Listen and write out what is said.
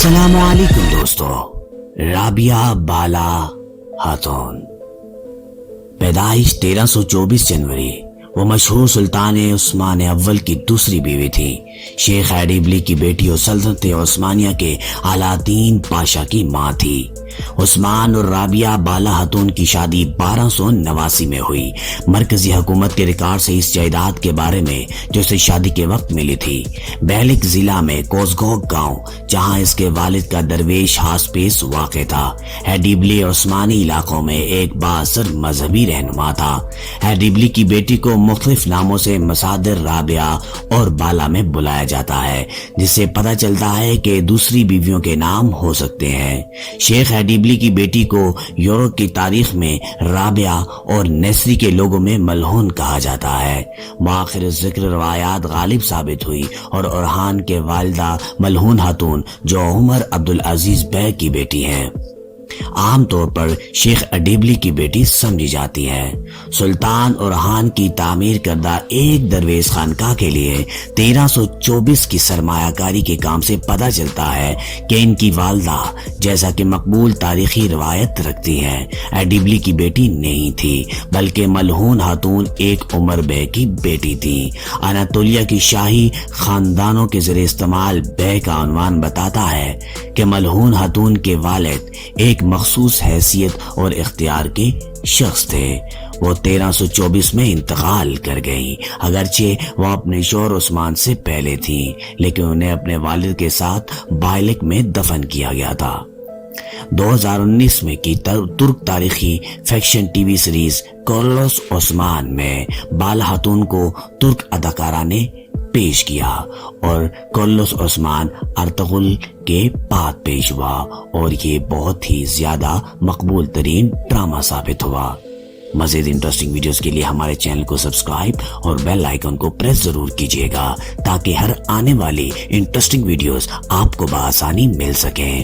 السلام علیکم دوستو، رابعہ بالا خاتون پیدائش 1324 جنوری۔ وہ مشہور سلطان عثمان اول کی دوسری بیوی تھی۔ شیخ ایڈیبلی کی بیٹی اور سلطنت عثمانیہ کے علاءالدین پاشا کی ماں تھی۔ عثمان اور رابعہ بالا خاتون کی شادی 1289 میں ہوئی۔ مرکزی حکومت کے ریکارڈ سے اس جائیداد کے بارے میں جو اسے شادی کے وقت ملی تھی، بیلک ضلع میں کوزگوگ گاؤں، جہاں اس کے والد کا درویش ہاسپیس واقع تھا۔ ایڈیبلی عثمانی علاقوں میں ایک بااثر مذہبی رہنما تھا۔ ایڈیبلی کی بیٹی کو مختلف ناموں سے مصادر رابعہ اور بالا میں بلایا جاتا ہے، جس سے پتہ چلتا ہے کہ دوسری بیویوں کے نام ہو سکتے ہیں۔ شیخ ایڈیبلی کی بیٹی کو یورپ کی تاریخ میں رابعہ اور نیسری کے لوگوں میں ملعون کہا جاتا ہے۔ مؤخر ذکر روایات غالب ثابت ہوئی اور اورحان کے والدہ ملعون خاتون جو عمر عبدالعزیز بیگ کی بیٹی ہیں، عام طور پر شیخ ایڈیبلی کی بیٹی سمجھی جاتی ہے۔ سلطان اورحان کی تعمیر کردہ ایک درویش خانقاہ کے لیے 1324 کی سرمایہ کاری کے کام سے پتہ چلتا ہے کہ ان کی والدہ، جیسا کہ مقبول تاریخی روایت رکھتی ہیں، ایڈیبلی کی بیٹی نہیں تھی، بلکہ ملعون خاتون ایک عمر بیگ کی بیٹی تھی۔ اناطولیہ کی شاہی خاندانوں کے زیر استعمال بیگ کا عنوان بتاتا ہے کہ ملعون خاتون کے والد ایک مخصوص حیثیت اور اختیار کے شخص تھے۔ وہ 1324 میں انتقال کر گئیں، اگرچہ وہ اپنے شوہر عثمان سے پہلے تھیں، لیکن انہیں اپنے والد کے ساتھ بیلک میں دفن کیا گیا تھا۔ 2019 میں کی ترک تاریخی fiction TV series Kurulus Osman میں بالا خاتون کو ترک اداکارہ نے پیش کیا اور کارلوس عثمان ارطغرل کے بعد پیش ہوا، اور یہ بہت ہی زیادہ مقبول ترین ڈرامہ ثابت ہوا۔ مزید انٹرسٹنگ ویڈیوز کے لیے ہمارے چینل کو سبسکرائب اور بیل آئیکن کو پریس ضرور کیجیے گا، تاکہ ہر آنے والی انٹرسٹنگ ویڈیوز آپ کو بآسانی مل سکیں۔